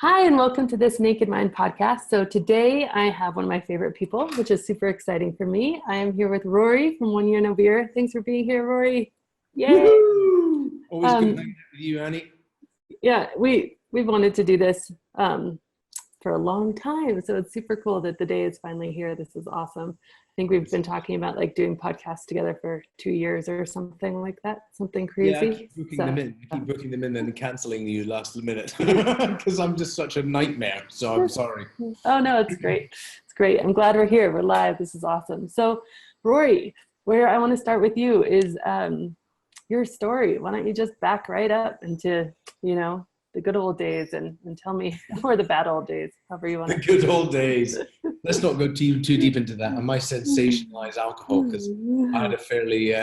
Hi, and welcome to this Naked Mind podcast. So today I have one of my favorite people, which is super exciting for me. I am here with Ruari from One Year No Beer. Thanks for being here, Ruari. Yay! Woo! Always good hanging out with you, Annie. Yeah, we've wanted to do this for a long time, so it's super cool that the day is finally here. This is awesome. I think we've been talking about like doing podcasts together for 2 years or something like that, something crazy. Yeah, I keep booking them in. I keep booking them in and then cancelling you last minute because I'm just such a nightmare. So I'm sorry. Oh no, it's great. It's great. I'm glad we're here. We're live. This is awesome. So, Ruari, where I want to start with you is your story. Why don't you just back right up into, the good old days and tell me, or the bad old days, however you want to. The good old days. Let's not go too deep into that. I might sensationalize alcohol because I had a fairly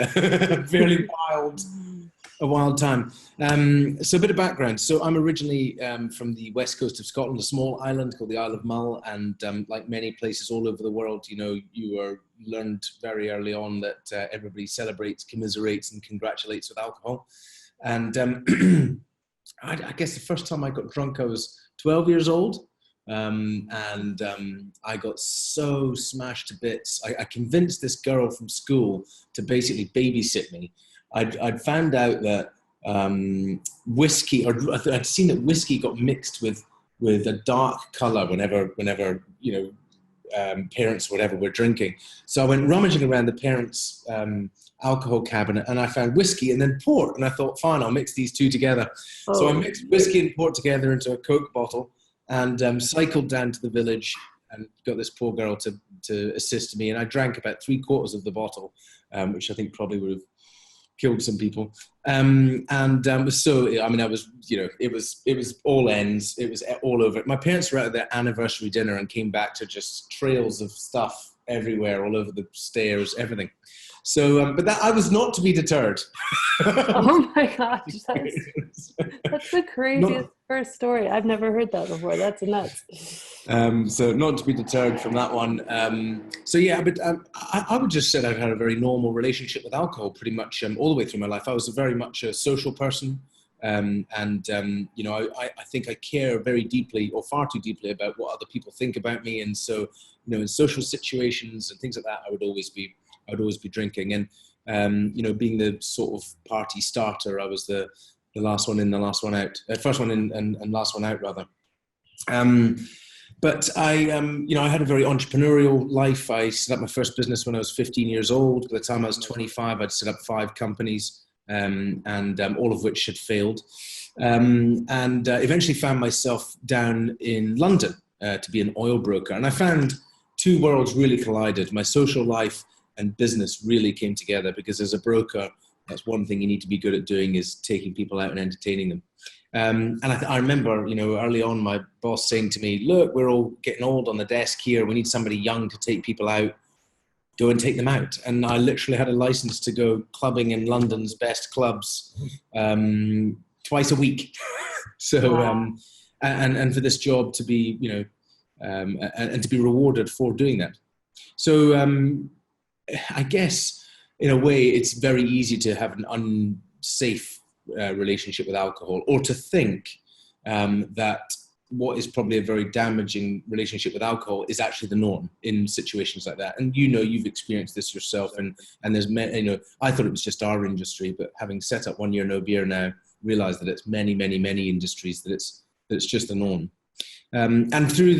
wild time. So a bit of background. So I'm originally from the west coast of Scotland, a small island called the Isle of Mull, and like many places all over the world, you learned very early on that everybody celebrates, commiserates, and congratulates with alcohol. And I guess the first time I got drunk, I was 12 years old. I got so smashed to bits. I convinced this girl from school to basically babysit me. I'd found out that whiskey, or I'd seen that whiskey got mixed with a dark color whenever parents or whatever were drinking. So I went rummaging around the parents' alcohol cabinet and I found whiskey and then port. And I thought, fine, I'll mix these two together. Oh. So I mixed whiskey and port together into a Coke bottle and cycled down to the village and got this poor girl to assist me. And I drank about 3/4 of the bottle, which I think probably would have killed some people. It was all ends. It was all over. My parents were out at their anniversary dinner and came back to just trails of stuff everywhere, all over the stairs, everything. So, but that I was not to be deterred. Oh my gosh, that's the craziest first story. I've never heard that before. That's nuts. So not to be deterred from that one. I would just say I've had a very normal relationship with alcohol pretty much all the way through my life. I was very much a social person. I think I care very deeply, or far too deeply, about what other people think about me. And so, in social situations and things like that, I would always be drinking. And, being the sort of party starter, I was the last one in, the last one out, first one in and last one out rather. But I had a very entrepreneurial life. I set up my first business when I was 15 years old. By the time I was 25, I'd set up 5 companies, all of which had failed. Eventually found myself down in London to be an oil broker. And I found 2 worlds really collided. My social life and business really came together, because as a broker, that's one thing you need to be good at doing, is taking people out and entertaining them. I remember, early on, my boss saying to me, look, we're all getting old on the desk here. We need somebody young to take people out. Go and take them out. And I literally had a license to go clubbing in London's best clubs twice a week. So, wow. And for this job to be, and to be rewarded for doing that. So I guess in a way it's very easy to have an unsafe relationship with alcohol, or to think that what is probably a very damaging relationship with alcohol is actually the norm in situations like that. And you've experienced this yourself, and there's I thought it was just our industry, but having set up One Year No Beer now, realize that it's many industries that it's just the norm. And through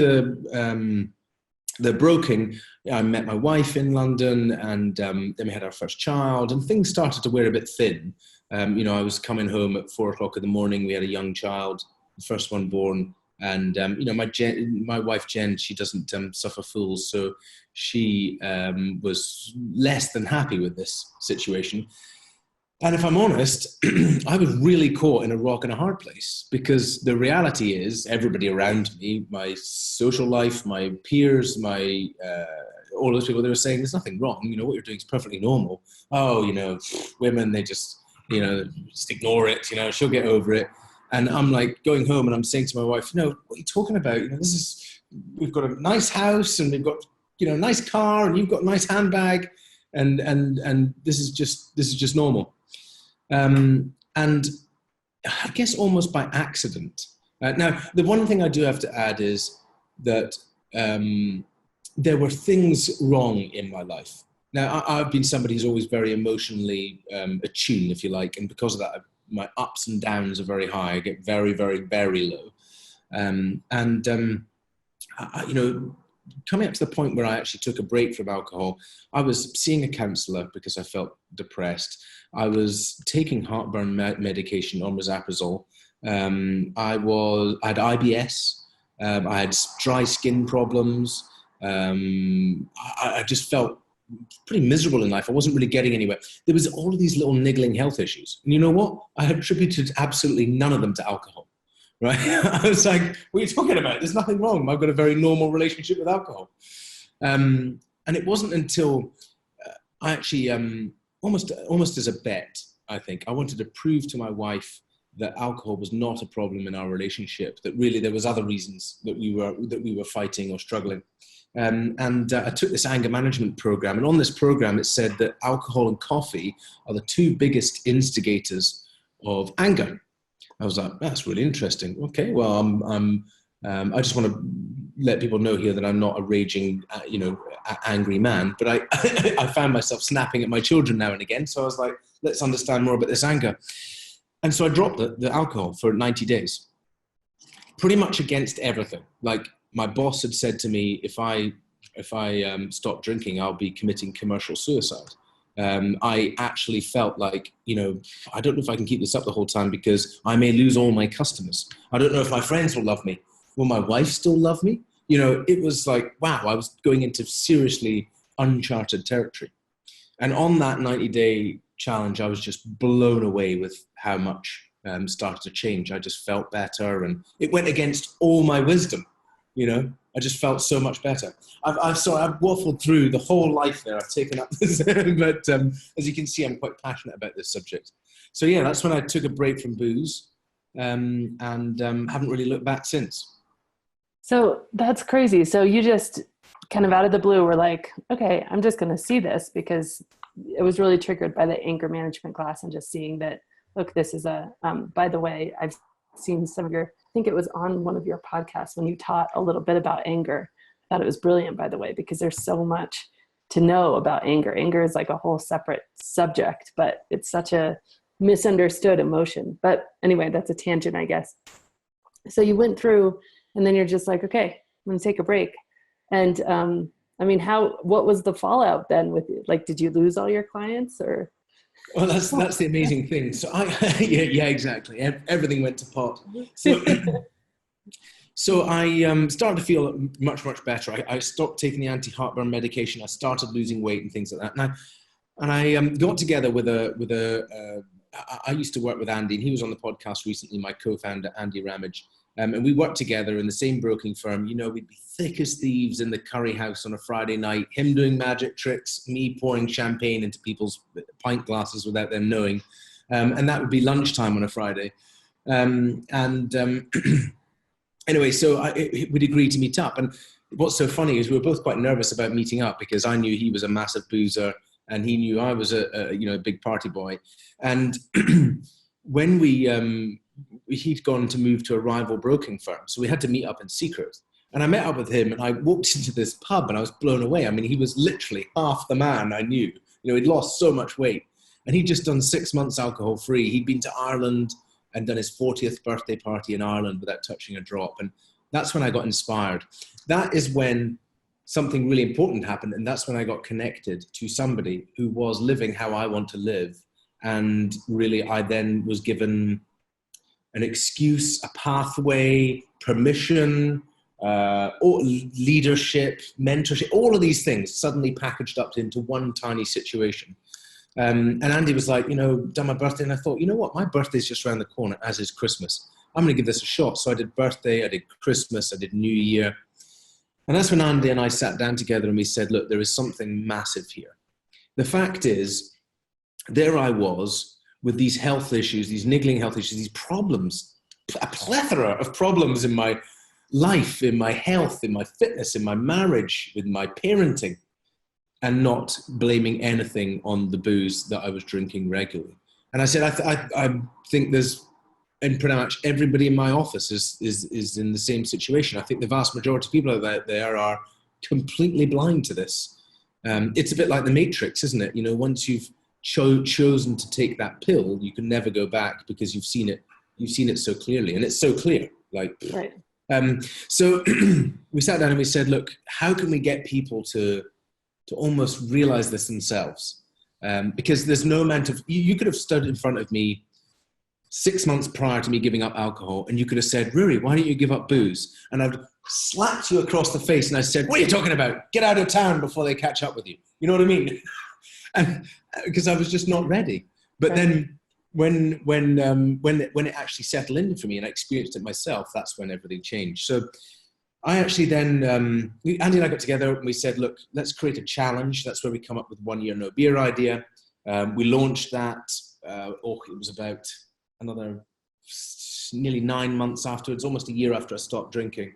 the broking, I met my wife in London, and then we had our first child, and things started to wear a bit thin. I was coming home at 4:00 in the morning. We had a young child, the first one born. And, my wife, Jen, she doesn't suffer fools. So she was less than happy with this situation. And if I'm honest, I was really caught in a rock and a hard place, because the reality is everybody around me, my social life, my peers, all those people, they were saying, there's nothing wrong. What you're doing is perfectly normal. Oh, women, they just ignore it. She'll get over it. And I'm like going home and I'm saying to my wife, what are you talking about? We've got a nice house and we've got, a nice car, and you've got a nice handbag, and this is just normal. And I guess almost by accident, Now, the one thing I do have to add is that there were things wrong in my life. Now, I've been somebody who's always very emotionally attuned, if you like, and because of that, my ups and downs are very high. I get very, very, very low. Coming up to the point where I actually took a break from alcohol, I was seeing a counsellor because I felt depressed. I was taking heartburn medication, omeprazole. I had IBS. I had dry skin problems. I just felt pretty miserable in life. I wasn't really getting anywhere. There was all of these little niggling health issues. And you know what? I attributed absolutely none of them to alcohol. Right? I was like, what are you talking about? There's nothing wrong. I've got a very normal relationship with alcohol. And it wasn't until I actually, almost as a bet, I think, I wanted to prove to my wife that alcohol was not a problem in our relationship, that really there was other reasons that we were fighting or struggling. I took this anger management program. And on this program, it said that alcohol and coffee are the two biggest instigators of anger. I was like, that's really interesting. Okay, well, I just want to let people know here that I'm not a raging, angry man, but I found myself snapping at my children now and again. So I was like, let's understand more about this anger. And so I dropped the alcohol for 90 days, pretty much against everything. Like my boss had said to me, if I stop drinking, I'll be committing commercial suicide. I actually felt like, I don't know if I can keep this up the whole time because I may lose all my customers. I don't know if my friends will love me. Will my wife still love me? It was like, wow, I was going into seriously uncharted territory. And on that 90-day challenge, I was just blown away with how much started to change. I just felt better, and it went against all my wisdom. I just felt so much better. I've waffled through the whole life there. I've taken up this, but as you can see, I'm quite passionate about this subject. So yeah, that's when I took a break from booze, and haven't really looked back since. So that's crazy. So you just kind of out of the blue were like, okay, I'm just going to see this, because it was really triggered by the anger management class and just seeing that, look, this is by the way, I've seen some of your, I think it was on one of your podcasts when you taught a little bit about anger. I thought it was brilliant, by the way, because there's so much to know about anger. Anger is like a whole separate subject, but it's such a misunderstood emotion. But anyway, that's a tangent, I guess. So you went through, and then you're just like, okay, I'm going to take a break. And what was the fallout then with you? Like, did you lose all your clients or? Well, that's the amazing thing. So yeah, exactly. Everything went to pot. So I started to feel much, much better. I stopped taking the anti-heartburn medication. I started losing weight and things like that. And I got together with I used to work with Andy, and he was on the podcast recently, my co-founder, Andy Ramage. And we worked together in the same broking firm. We'd be thick as thieves in the curry house on a Friday night, him doing magic tricks, me pouring champagne into people's pint glasses without them knowing. And that would be lunchtime on a Friday. Anyway, so we'd agreed to meet up. And what's so funny is we were both quite nervous about meeting up, because I knew he was a massive boozer and he knew I was a big party boy. And when he'd gone to move to a rival broking firm, so we had to meet up in secret. And I met up with him, and I walked into this pub, and I was blown away. I mean, he was literally half the man I knew. He'd lost so much weight, and he'd just done 6 months alcohol free. He'd been to Ireland and done his 40th birthday party in Ireland without touching a drop. And that's when I got inspired. That is when something really important happened, and that's when I got connected to somebody who was living how I want to live. And really, I then was given an excuse, a pathway, permission, leadership, mentorship, all of these things suddenly packaged up into one tiny situation. And Andy was like, done my birthday. And I thought, you know what? My birthday's just around the corner, as is Christmas. I'm going to give this a shot. So I did birthday, I did Christmas, I did New Year. And that's when Andy and I sat down together and we said, look, there is something massive here. The fact is, there I was with these health issues, these niggling health issues, these problems, a plethora of problems in my life, in my health, in my fitness, in my marriage, with my parenting, and not blaming anything on the booze that I was drinking regularly. And I said, I think there's and pretty much everybody in my office is in the same situation. I think the vast majority of people out there are completely blind to this. It's a bit like the Matrix, isn't it? You know, once you've chosen to take that pill, you can never go back because you've seen it so clearly, and it's so clear. Like, right. So we sat down and we said, look, how can we get people to almost realize this themselves? Because there's no amount of, you could have stood in front of me 6 months prior to me giving up alcohol, and you could have said, Ruari, why don't you give up booze? And I'd slapped you across the face and I said, what are you talking about? Get out of town before they catch up with you. You know what I mean? And because I was just not ready. But then when it actually settled in for me and I experienced it myself, that's when everything changed. So I actually then, Andy and I got together and we said, look, let's create a challenge. That's where we come up with 1 year no beer idea. We launched that, it was about another nearly 9 months afterwards, almost a year after I stopped drinking.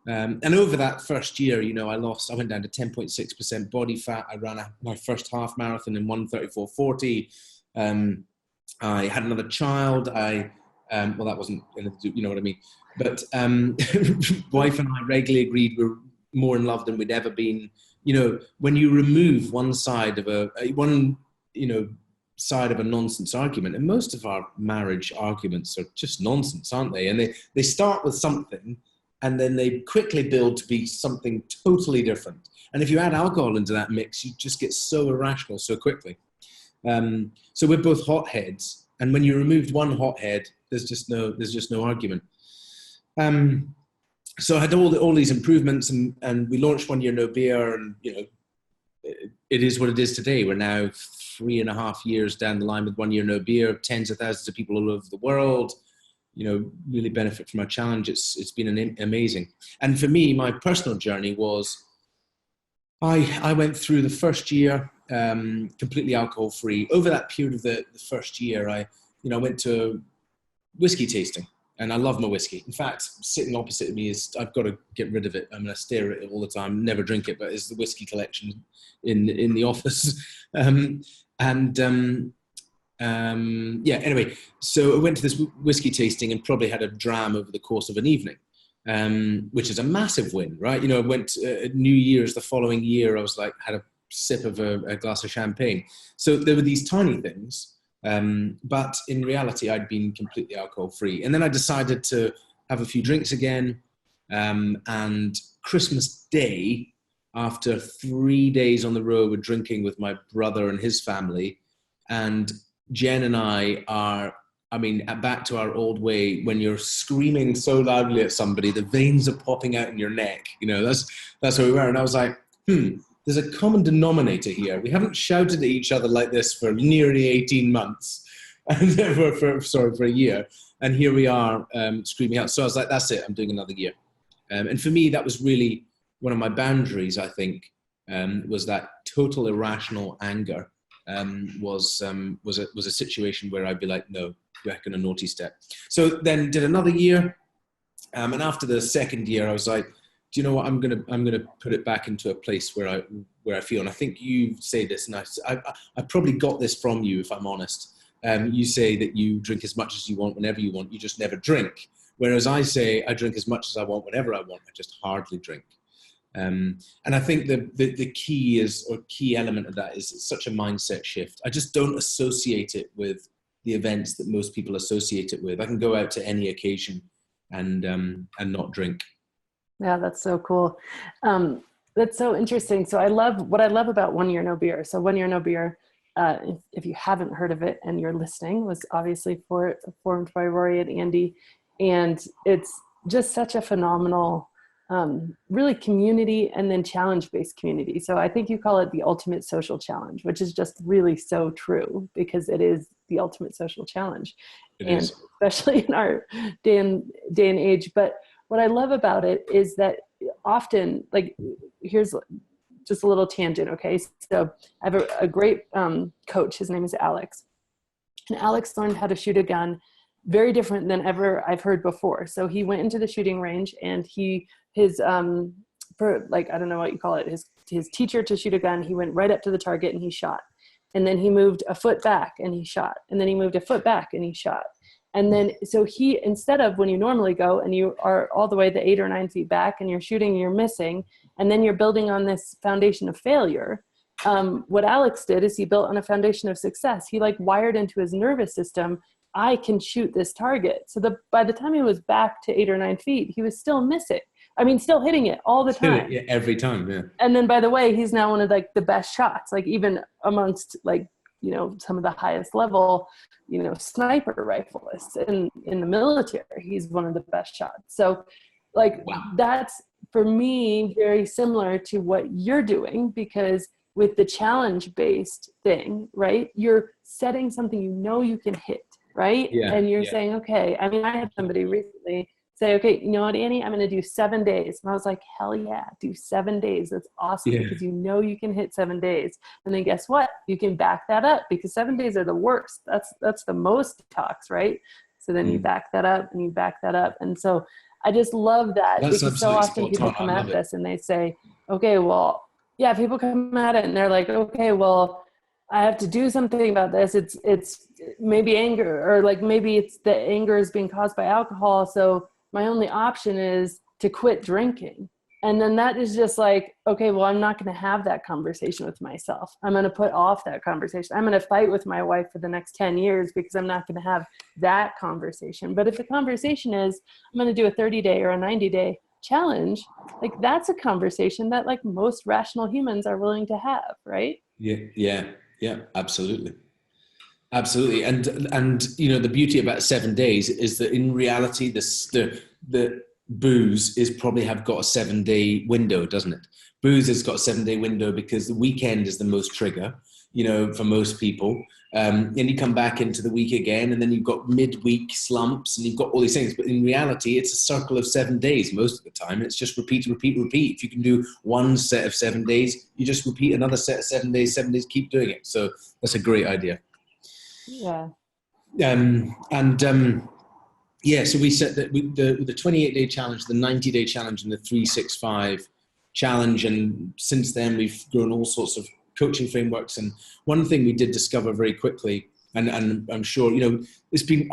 And over that first year, you know, I went down to 10.6% body fat. I ran my first half marathon in 1:34.40. I had another child. Well, that wasn't, you know what I mean. But wife and I regularly agreed we're more in love than we'd ever been. You know, when you remove one side of a nonsense argument, and most of our marriage arguments are just nonsense, aren't they? And they start with something, and then they quickly build to be something totally different. And if you add alcohol into that mix, you just get so irrational so quickly. So we're both hotheads, and when you removed one hothead, there's just no argument. So I had all these improvements, and we launched 1 year no beer, and you know, it is what it is today. We're now 3.5 years down the line with 1 year no beer. Tens of thousands of people all over the world, you know, really benefit from our challenge. It's been amazing. And for me, my personal journey was, I went through the first year completely alcohol free. Over that period of the first year, I went to whiskey tasting, and I love my whiskey. In fact, sitting opposite me I've got to get rid of it. I mean, I stare at it all the time, never drink it, but it's the whiskey collection in the office. Anyway, so I went to this whiskey tasting and probably had a dram over the course of an evening, which is a massive win, right? You know, I went at New Year's the following year, I was like, had a sip of a glass of champagne. So there were these tiny things, but in reality, I'd been completely alcohol free. And then I decided to have a few drinks again, and Christmas Day, after 3 days on the road with drinking with my brother and his family, and Jen and I are, I mean, back to our old way, when you're screaming so loudly at somebody, the veins are popping out in your neck. You know, that's where we were. And I was like, there's a common denominator here. We haven't shouted at each other like this for nearly 18 months, and for a year. And here we are screaming out. So I was like, that's it, I'm doing another year. And for me, that was really one of my boundaries, I think, was that total irrational anger. Was a situation where I'd be like, no, you're acting a naughty step. So then did another year, and after the second year, I was like, do you know what? I'm gonna put it back into a place where I feel. And I think you say this, and I probably got this from you, if I'm honest. You say that you drink as much as you want, whenever you want. You just never drink. Whereas I say I drink as much as I want, whenever I want. I just hardly drink. And I think the key element of that is it's such a mindset shift. I just don't associate it with the events that most people associate it with. I can go out to any occasion and not drink. Yeah, that's so cool. That's so interesting. So what I love about 1 year no beer. So 1 year no beer, if you haven't heard of it and you're listening, was obviously formed by Ruari and Andy, and it's just such a phenomenal, really community and then challenge-based community. So I think you call it the ultimate social challenge, which is just really so true, because it is the ultimate social challenge. It is. Especially in our day and age. But what I love about it is that often, like, here's just a little tangent, okay? So I have a great coach. His name is Alex. And Alex learned how to shoot a gun very different than ever I've heard before. So he went into the shooting range, and his I don't know what you call it, his teacher to shoot a gun, he went right up to the target and he shot. And then he moved a foot back and he shot. And then he moved a foot back and he shot. And then, so he, instead of when you normally go and you are all the way the 8 or 9 feet back and you're shooting and you're missing, and then you're building on this foundation of failure, what Alex did is he built on a foundation of success. He like wired into his nervous system, I can shoot this target. So by the time he was back to 8 or 9 feet, he was still missing. I mean, still hitting it all the time. Yeah, every time, yeah. And then, by the way, he's now one of like the best shots, like even amongst like, you know, some of the highest level, you know, sniper rifleists in the military. He's one of the best shots. So like, wow. That's for me very similar to what you're doing, because with the challenge-based thing, right, you're setting something you know you can hit, right? Yeah, and you're saying, okay, I mean, I had somebody recently say, okay, you know what, Annie, I'm going to do 7 days. And I was like, hell yeah, do 7 days. That's awesome, because you know you can hit 7 days. And then guess what? You can back that up, because 7 days are the worst. That's the most detox, right? So then you back that up and you back that up. And so I just love that, because so often people come at this and they say, okay, well, yeah, people come at it and they're like, okay, well, I have to do something about this. It's maybe anger, or like maybe it's the anger is being caused by alcohol. So my only option is to quit drinking. And then that is just like, okay, well, I'm not going to have that conversation with myself. I'm going to put off that conversation. I'm going to fight with my wife for the next 10 years because I'm not going to have that conversation. But if the conversation is, I'm going to do a 30-day or a 90-day challenge, like that's a conversation that like most rational humans are willing to have, right? Yeah, absolutely. Absolutely. And you know, the beauty about 7 days is that in reality, the booze is probably have got a 7-day window, doesn't it? Booze has got a 7-day window because the weekend is the most trigger, you know, for most people. And you come back into the week again, and then you've got midweek slumps, and you've got all these things. But in reality, it's a circle of 7 days most of the time. It's just repeat. If you can do one set of 7 days, you just repeat another set of 7 days, 7 days, keep doing it. So that's a great idea. Yeah. Yeah, so we set that the 28-day challenge, the 90-day challenge, and the 365 challenge. And since then, we've grown all sorts of coaching frameworks. And one thing we did discover very quickly, and I'm sure, you know, it's been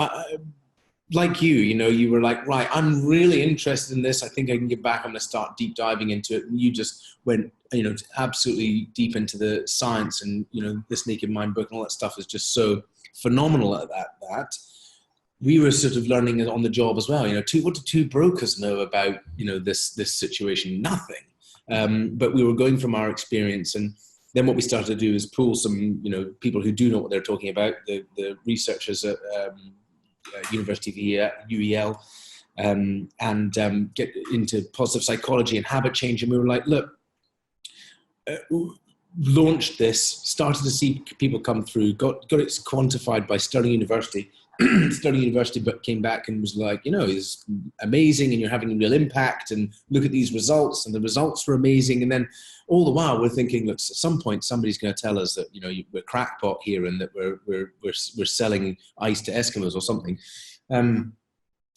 like you know, you were like, right, I'm really interested in this. I think I can get back. I'm going to start deep diving into it. And you just went, you know, absolutely deep into the science, and, you know, this Naked Mind book and all that stuff is just so phenomenal at that. We were sort of learning on the job as well. You know, what do two brokers know about, you know, this situation? Nothing. But we were going from our experience, and then what we started to do is pull some, you know, people who do know what they're talking about, the researchers at University of UEL, and get into positive psychology and habit change. And we were like, look, launched this, started to see people come through, got it quantified by studying university, but came back and was like, you know, it's amazing, and you're having a real impact, and look at these results, and the results were amazing. And then all the while we're thinking, look, at some point somebody's going to tell us that, you know, we're crackpot here, and that we're selling ice to Eskimos or something.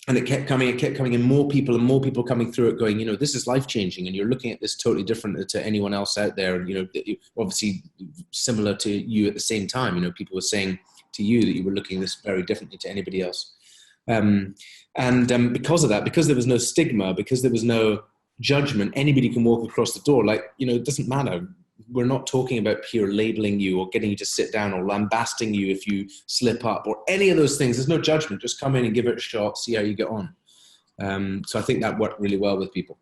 And it kept coming, and more people coming through it, going, you know, this is life changing, and you're looking at this totally different to anyone else out there. And, you know, obviously similar to you at the same time, you know, people were saying to you that you were looking at this very differently to anybody else. Because of that, because there was no stigma, because there was no judgment, anybody can walk across the door. Like, you know, it doesn't matter. We're not talking about pure labeling you or getting you to sit down or lambasting you if you slip up or any of those things. There's no judgment. Just come in and give it a shot, see how you get on. So I think that worked really well with people.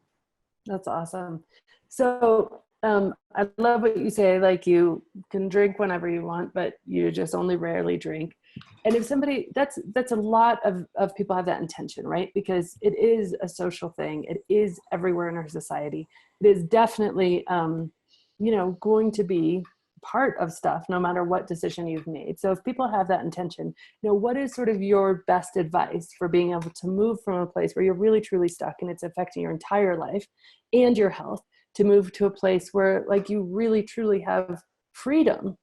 That's awesome. So I love what you say, like you can drink whenever you want, but you just only rarely drink. And if somebody, that's a lot of people have that intention, right? Because it is a social thing. It is everywhere in our society. It is definitely, you know, going to be part of stuff no matter what decision you've made. So if people have that intention, you know, what is sort of your best advice for being able to move from a place where you're really truly stuck and it's affecting your entire life and your health, to move to a place where like you really truly have freedom,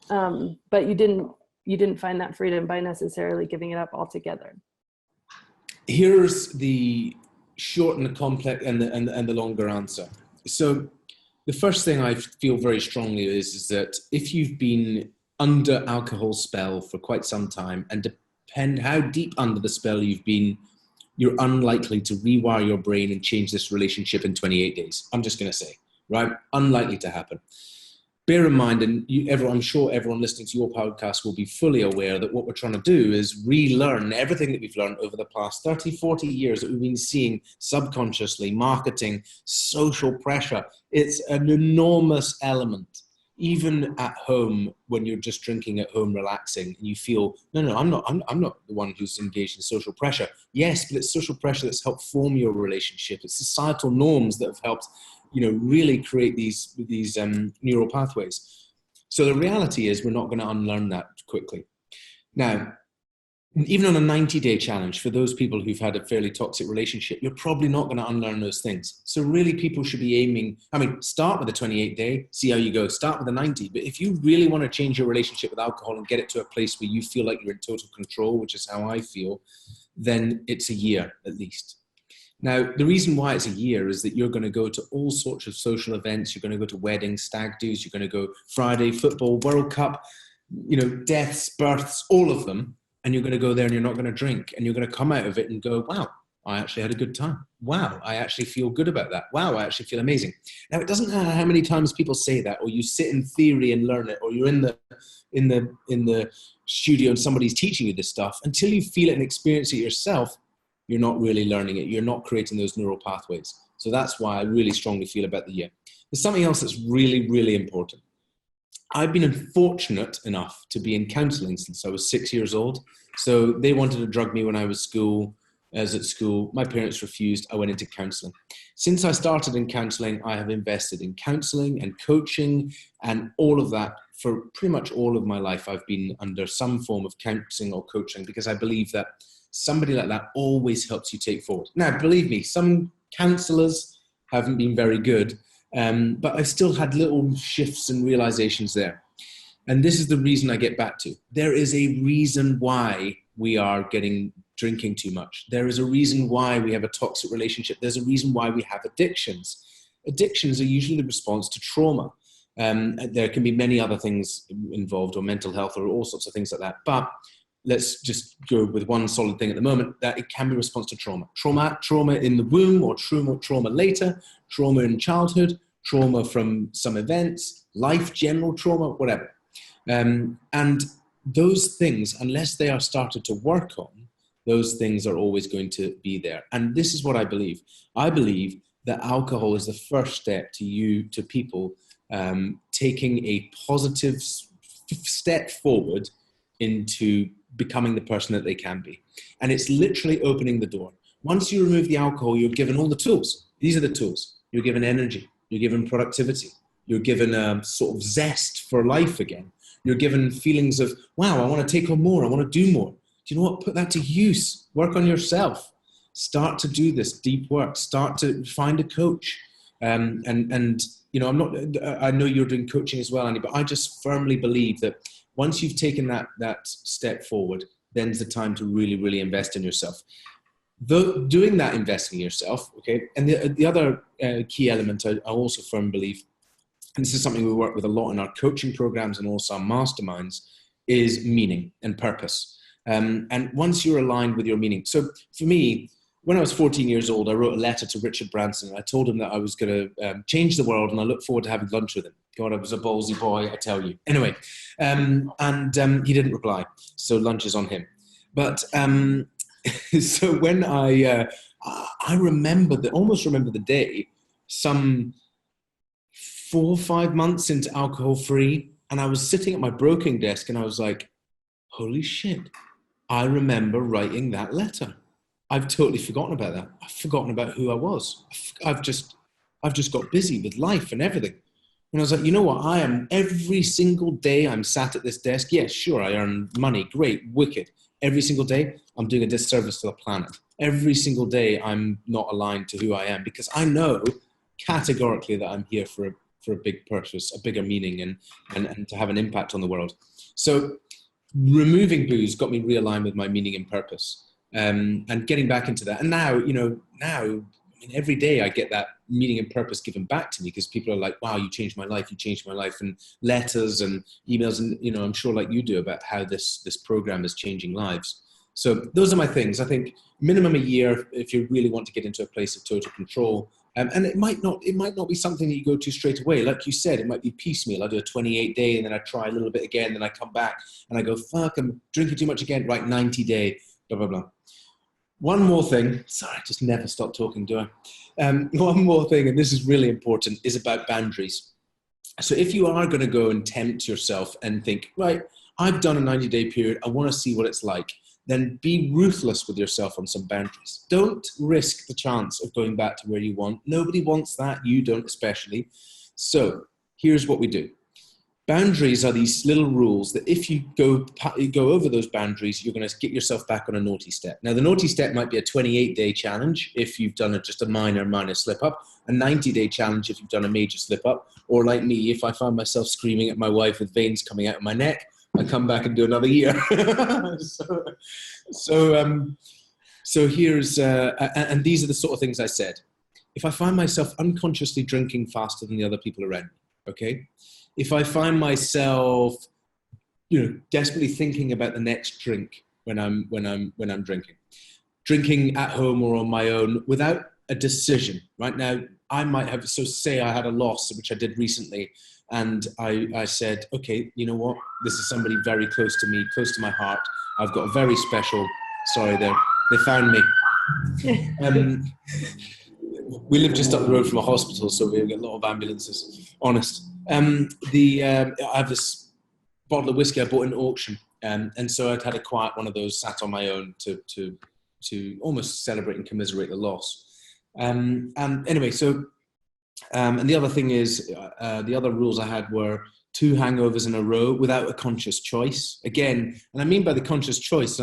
but you didn't find that freedom by necessarily giving it up altogether? Here's the short and the complex and the longer answer. So the first thing I feel very strongly is that if you've been under alcohol spell for quite some time and depend how deep under the spell you've been, you're unlikely to rewire your brain and change this relationship in 28 days. I'm just going to say, right? Unlikely to happen. Bear in mind, and I'm sure everyone listening to your podcast will be fully aware that what we're trying to do is relearn everything that we've learned over the past 30, 40 years that we've been seeing subconsciously, marketing, social pressure. It's an enormous element. Even at home, when you're just drinking at home, relaxing, and you feel, no, I'm not the one who's engaged in social pressure. Yes, but it's social pressure that's helped form your relationship. It's societal norms that have helped, really create these neural pathways. So the reality is we're not going to unlearn that quickly. Now, even on a 90-day challenge, for those people who've had a fairly toxic relationship, you're probably not going to unlearn those things. So really people should be aiming, start with a 28-day, see how you go, start with a 90. But if you really want to change your relationship with alcohol and get it to a place where you feel like you're in total control, which is how I feel, then it's a year at least. Now, the reason why it's a year is that you're going to go to all sorts of social events. You're going to go to weddings, stag do's. You're going to go Friday, football, World Cup, deaths, births, all of them. And you're going to go there and you're not going to drink. And you're going to come out of it and go, wow, I actually had a good time. Wow, I actually feel good about that. Wow, I actually feel amazing. Now, it doesn't matter how many times people say that, or you sit in theory and learn it, or you're in the studio and somebody's teaching you this stuff. Until you feel it and experience it yourself, you're not really learning it. You're not creating those neural pathways. So that's why I really strongly feel about the year. There's something else that's really, really important. I've been fortunate enough to be in counseling since I was 6 years old. So they wanted to drug me when I was at school. My parents refused. I went into counseling. Since I started in counseling, I have invested in counseling and coaching and all of that. For pretty much all of my life, I've been under some form of counseling or coaching because I believe that somebody like that always helps you take forward. Now, believe me, some counselors haven't been very good, but I've still had little shifts and realizations there. And this is the reason I get back to. There is a reason why we are drinking too much. There is a reason why we have a toxic relationship. There's a reason why we have addictions. Addictions are usually the response to trauma. There can be many other things involved, or mental health, or all sorts of things like that. But let's just go with one solid thing at the moment, that it can be a response to trauma. Trauma in the womb, or trauma later, trauma in childhood, trauma from some events, life, general trauma, whatever. And those things, unless they are started to work on, those things are always going to be there. And this is what I believe. I believe that alcohol is the first step to people taking a positive step forward into becoming the person that they can be. And it's literally opening the door. Once you remove the alcohol, you're given all the tools. These are the tools. You're given energy. You're given productivity. You're given a sort of zest for life again. You're given feelings of, wow, I want to take on more. I want to do more. Do you know what? Put that to use. Work on yourself. Start to do this deep work. Start to find a coach. And I know you're doing coaching as well, Andy, but I just firmly believe that once you've taken that step forward, then's the time to really, really invest in yourself. Doing that investing in yourself, okay? And the other key element I also firmly believe, and this is something we work with a lot in our coaching programs and also our masterminds, is meaning and purpose. And once you're aligned with your meaning. So for me, when I was 14 years old, I wrote a letter to Richard Branson. I told him that I was going to change the world, and I look forward to having lunch with him. God, I was a ballsy boy, I tell you. Anyway, he didn't reply, so lunch is on him. But so when I almost remember the day, some 4 or 5 months into alcohol-free, and I was sitting at my broking desk, and I was like, holy shit, I remember writing that letter. I've totally forgotten about that. I've forgotten about who I was. I've just got busy with life and everything. And I was like, you know what? I am every single day I'm sat at this desk. Yes, sure, I earn money. Great, wicked. Every single day I'm doing a disservice to the planet. Every single day I'm not aligned to who I am, because I know categorically that I'm here for a big purpose, a bigger meaning, and to have an impact on the world. So removing booze got me realigned with my meaning and purpose. And getting back into that. And now, every day I get that meaning and purpose given back to me, because people are like, wow, you changed my life, and letters and emails, and, I'm sure like you do, about how this program is changing lives. So those are my things. I think minimum a year if you really want to get into a place of total control. And it might not be something that you go to straight away. Like you said, it might be piecemeal. I do a 28-day and then I try a little bit again, then I come back and I go, fuck, I'm drinking too much again. Right, 90-day, blah, blah, blah. One more thing. Sorry, I just never stop talking, do I? One more thing, and this is really important, is about boundaries. So if you are going to go and tempt yourself and think, right, I've done a 90-day period, I want to see what it's like, then be ruthless with yourself on some boundaries. Don't risk the chance of going back to where you want. Nobody wants that. You don't especially. So here's what we do. Boundaries are these little rules that if you go over those boundaries, you're going to get yourself back on a naughty step. Now, the naughty step might be a 28-day challenge if you've done just a minor slip up, a 90-day challenge if you've done a major slip up, or like me, if I find myself screaming at my wife with veins coming out of my neck, I come back and do another year. So here's, and these are the sort of things I said. If I find myself unconsciously drinking faster than the other people around me, okay? If I find myself, desperately thinking about the next drink when I'm drinking at home or on my own without a decision. Right now, I might have, so say I had a loss, which I did recently, and I said, okay, you know what? This is somebody very close to me, close to my heart. I've got a very special, sorry, they found me. We live just up the road from a hospital, so we get a lot of ambulances, honest. I have this bottle of whiskey I bought in an auction, and so I'd had a quiet one of those, sat on my own to almost celebrate and commiserate the loss. And anyway, so and the other thing is, the other rules I had were 2 hangovers in a row without a conscious choice. Again, and I mean by the conscious choice,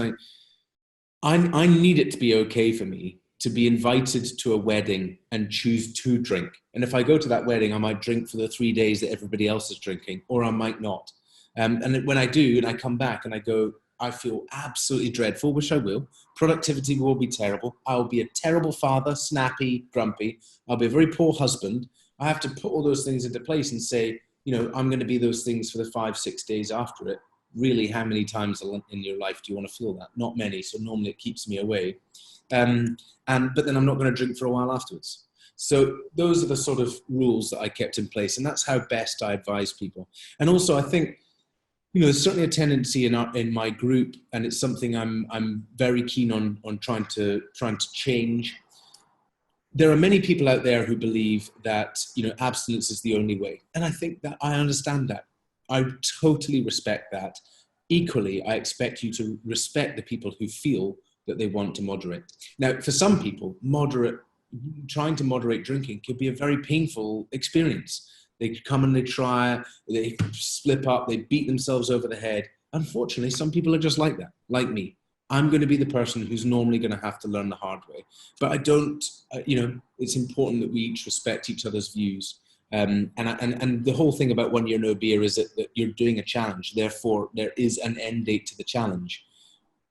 I need it to be okay for me to be invited to a wedding and choose to drink. And if I go to that wedding, I might drink for the 3 days that everybody else is drinking, or I might not. And when I do, and I come back and I go, I feel absolutely dreadful, which I will. Productivity will be terrible. I'll be a terrible father, snappy, grumpy. I'll be a very poor husband. I have to put all those things into place and say, I'm going to be those things for the 5-6 days after it. Really, how many times in your life do you want to feel that? Not many, so normally it keeps me away. But then I'm not going to drink for a while afterwards. So those are the sort of rules that I kept in place, and that's how best I advise people. And also, I think, there's certainly a tendency in my group, and it's something I'm very keen on trying to change. There are many people out there who believe that abstinence is the only way, and I think that I understand that. I totally respect that. Equally, I expect you to respect the people who feel that they want to moderate. Now, for some people, trying to moderate drinking could be a very painful experience. They come and they try, they slip up, they beat themselves over the head. Unfortunately, some people are just like that, like me. I'm going to be the person who's normally going to have to learn the hard way. But I don't, it's important that we each respect each other's views. And the whole thing about 1 year no beer is that you're doing a challenge. Therefore, there is an end date to the challenge.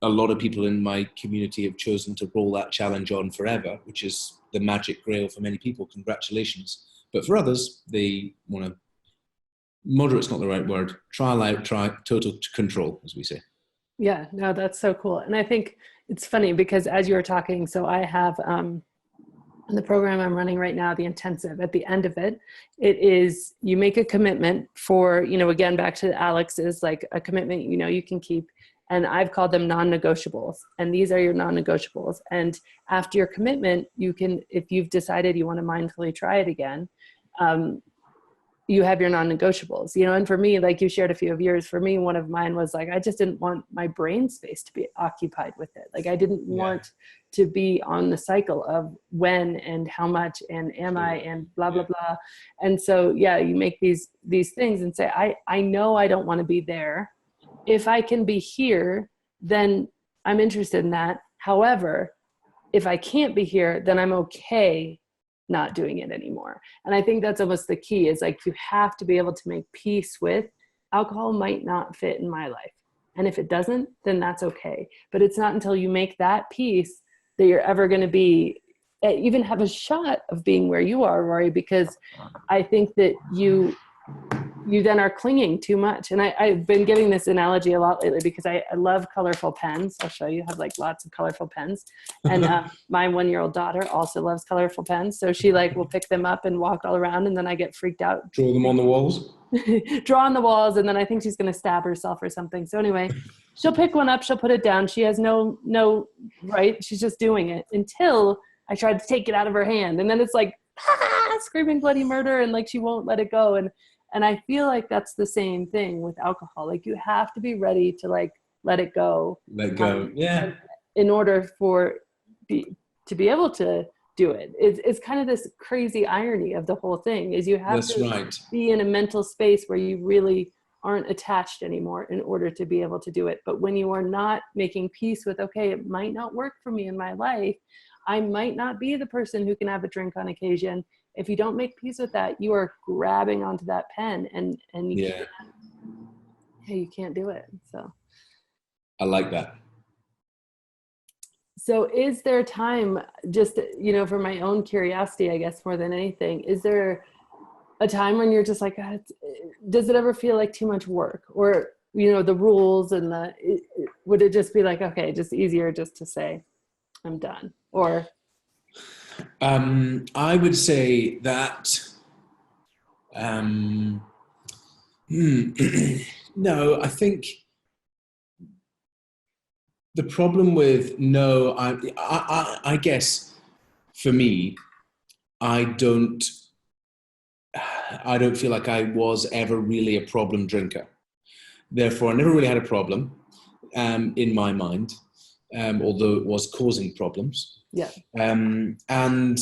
A lot of people in my community have chosen to roll that challenge on forever, which is the magic grail for many people. Congratulations. But for others, they want to, moderate's not the right word, try total control, as we say. Yeah, no, that's so cool. And I think it's funny because as you were talking, so I have in the program I'm running right now, the intensive, at the end of it, it is, you make a commitment for, again, back to Alex's, like a commitment, you can keep. And I've called them non-negotiables. And these are your non-negotiables. And after your commitment, you can, if you've decided you want to mindfully try it again, you have your non-negotiables, and for me, like you shared a few of yours, for me, one of mine was like, I just didn't want my brain space to be occupied with it. Like I didn't want to be on the cycle of when and how much and am I and blah, blah, blah. And so, you make these things and say, I know I don't want to be there. If I can be here, then I'm interested in that. However, if I can't be here, then I'm okay not doing it anymore. And I think that's almost the key, is like, you have to be able to make peace with alcohol might not fit in my life. And if it doesn't, then that's okay. But it's not until you make that peace that you're ever going to be, even have a shot of being where you are, Ruari, because I think that you then are clinging too much. And I've been giving this analogy a lot lately because I love colorful pens. I'll show you. I have like lots of colorful pens. And my 1-year-old daughter also loves colorful pens. So she like will pick them up and walk all around, and then I get freaked out. Draw them on the walls? Draw on the walls, and then I think she's going to stab herself or something. So anyway, she'll pick one up, she'll put it down. She has no right. She's just doing it until I tried to take it out of her hand. And then it's like, screaming bloody murder, and like she won't let it go. And I feel like that's the same thing with alcohol. Like you have to be ready to like let it go. Let go. Yeah. In order to be able to do it. It's kind of this crazy irony of the whole thing is you have to be in a mental space where you really aren't attached anymore in order to be able to do it. But when you are not making peace with, okay, it might not work for me in my life, I might not be the person who can have a drink on occasion. If you don't make peace with that, you are grabbing onto that pen and you can't do it. So I like that. So is there time, just, for my own curiosity, I guess, more than anything, is there a time when you're just like, does it ever feel like too much work? Or, the rules and would it just be like, okay, just easier just to say, I'm done? Or I would say that no, I think the problem with I guess for me, I don't feel like I was ever really a problem drinker. Therefore, I never really had a problem in my mind, although it was causing problems. Yeah. And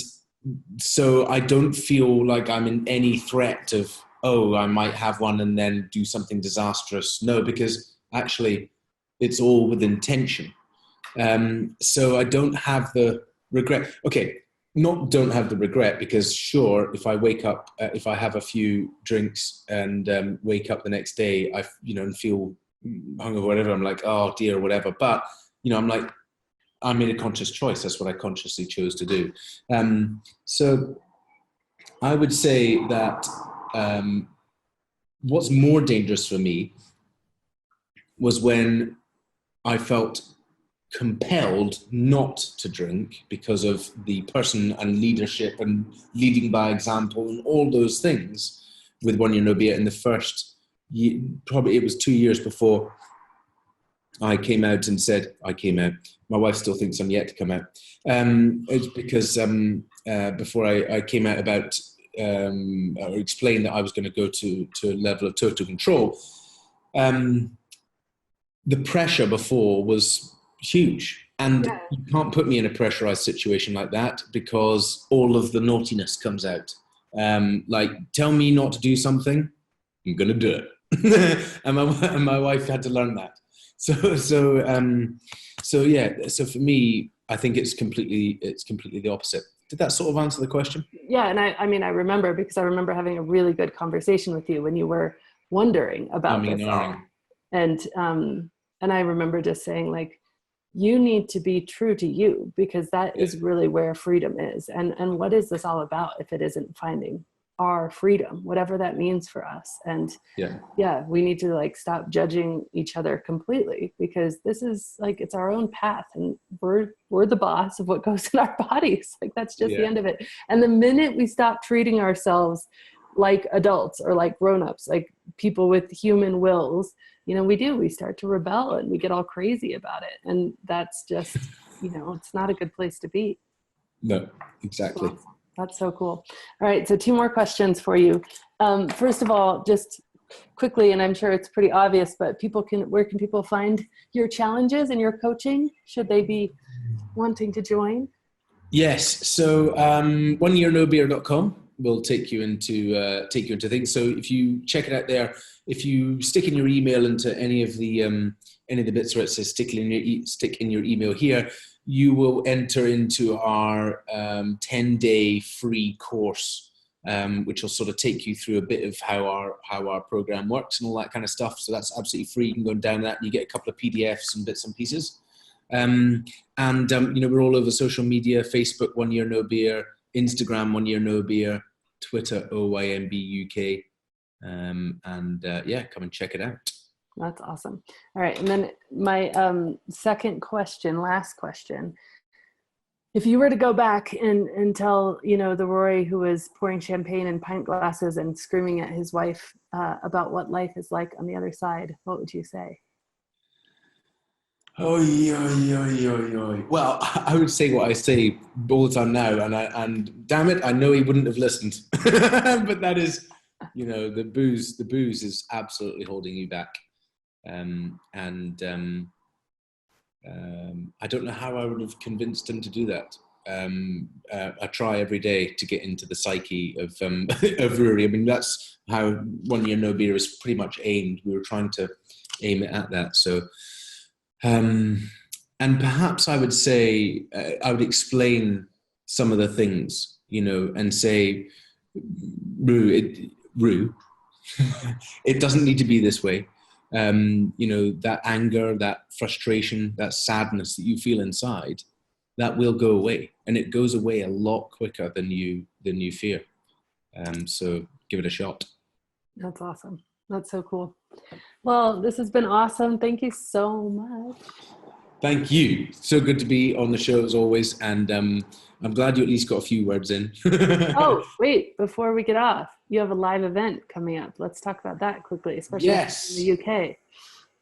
so I don't feel like I'm in any threat of, I might have one and then do something disastrous. No, because actually it's all with intention. So I don't have the regret. Okay, don't have the regret, because sure, if I wake up, if I have a few drinks and wake up the next day, and feel hungover or whatever, I'm like, oh dear, whatever. But, I'm like, I made a conscious choice. That's what I consciously chose to do. So I would say that what's more dangerous for me was when I felt compelled not to drink because of the person and leadership and leading by example and all those things with 1 Year No Beer in the first year. Probably it was 2 years before I came out and said, my wife still thinks I'm yet to come out. It's because before I came out about, or explained that I was going to go to a level of total control, the pressure before was huge. And you can't put me in a pressurized situation like that, because all of the naughtiness comes out. Like, tell me not to do something, I'm going to do it. and my wife had to learn that. So for me, I think it's completely the opposite. Did that sort of answer the question? Yeah. And I remember, because I remember having a really good conversation with you when you were wondering about this all. And I remember just saying, like, you need to be true to you, because that is really where freedom is. And what is this all about if it isn't finding our freedom, whatever that means for us? And we need to like stop judging each other completely, because this is like, it's our own path, and we're the boss of what goes in our bodies. Like, that's just the end of it. And the minute we stop treating ourselves like adults or like grown-ups, like people with human wills, we start to rebel and we get all crazy about it. And that's just, it's not a good place to be. No, exactly. That's so cool. All right. So 2 more questions for you. First of all, just quickly, and I'm sure it's pretty obvious, but where can people find your challenges and your coaching? Should they be wanting to join? Yes. So 1yearnobeer.com will take you into things. So if you check it out there, if you stick in your email into any of the bits where it says stick in your email here, you will enter into our 10-day free course, which will sort of take you through a bit of how our program works and all that kind of stuff. So that's absolutely free. You can go down that and you get a couple of PDFs and bits and pieces. We're all over social media: Facebook 1 Year No Beer, Instagram 1 Year No Beer, Twitter OYMB UK. come and check it out. That's awesome. All right. And then my last question. If you were to go back and tell, the Ruari who was pouring champagne in pint glasses and screaming at his wife about what life is like on the other side, what would you say? Well, I would say what I say all the time now, and damn it, I know he wouldn't have listened. But that is, the booze is absolutely holding you back. I don't know how I would have convinced him to do that. I try every day to get into the psyche of Ruari. I mean, that's how 1 Year No Beer is pretty much aimed. We were trying to aim it at that. So, and perhaps I would say, I would explain some of the things, and say, Ru, it doesn't need to be this way. That anger, that frustration, that sadness that you feel inside, that will go away, and it goes away a lot quicker than you fear. So give it a shot. That's awesome. That's so cool. Well, this has been awesome. Thank you so much. Thank you. So good to be on the show as always, and I'm glad you at least got a few words in. Oh, wait, before we get off, you have a live event coming up. Let's talk about that quickly, especially in the UK.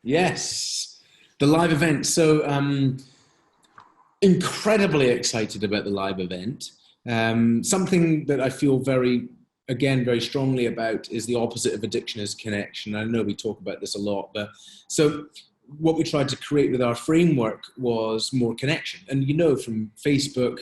Yes, the live event. So incredibly excited about the live event. Something that I feel very strongly about is the opposite of addiction is connection. I know we talk about this a lot, but so what we tried to create with our framework was more connection. And from Facebook,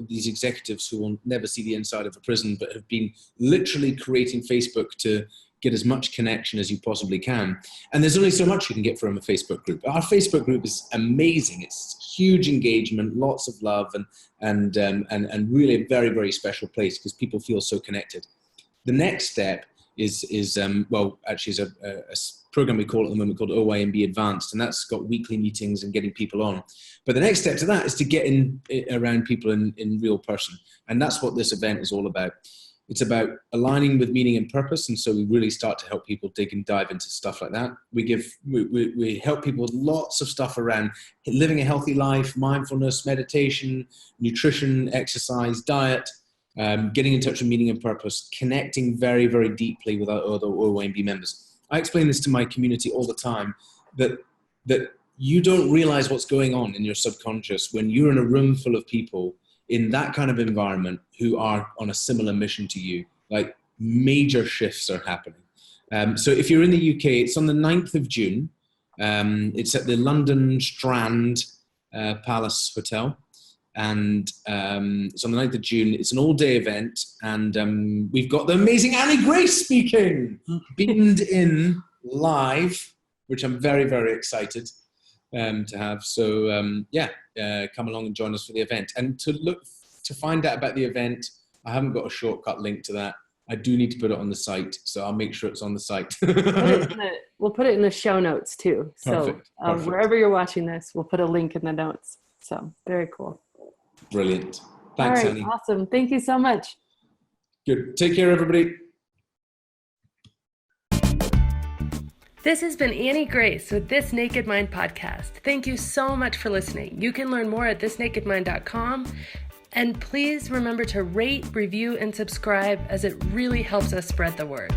these executives who will never see the inside of a prison, but have been literally creating Facebook to get as much connection as you possibly can. And there's only so much you can get from a Facebook group. Our Facebook group is amazing. It's huge engagement, lots of love, and really a very, very special place because people feel so connected. The next step is a program we call at the moment called OYMB Advanced, and that's got weekly meetings and getting people on. But the next step to that is to get around people in real person. And that's what this event is all about. It's about aligning with meaning and purpose. And so we really start to help people dig and dive into stuff like that. We help people with lots of stuff around living a healthy life, mindfulness, meditation, nutrition, exercise, diet, getting in touch with meaning and purpose, connecting very, very deeply with our other OYMB members. I explain this to my community all the time, that you don't realize what's going on in your subconscious when you're in a room full of people in that kind of environment who are on a similar mission to you. Like, major shifts are happening. So if you're in the UK, it's on the 9th of June. It's at the London Strand Palace Hotel. And it's on the 9th of June. It's an all-day event, and we've got the amazing Annie Grace speaking, beamed in live, which I'm very, very excited to have. So come along and join us for the event. And to find out about the event, I haven't got a shortcut link to that. I do need to put it on the site, so I'll make sure it's on the site. We'll put it in the show notes too. Perfect. So wherever you're watching this, we'll put a link in the notes. So very cool. Brilliant. Thanks, all right, Annie. Awesome. Thank you so much. Good. Take care, everybody. This has been Annie Grace with This Naked Mind podcast. Thank you so much for listening. You can learn more at thisnakedmind.com. And please remember to rate, review, and subscribe, as it really helps us spread the word.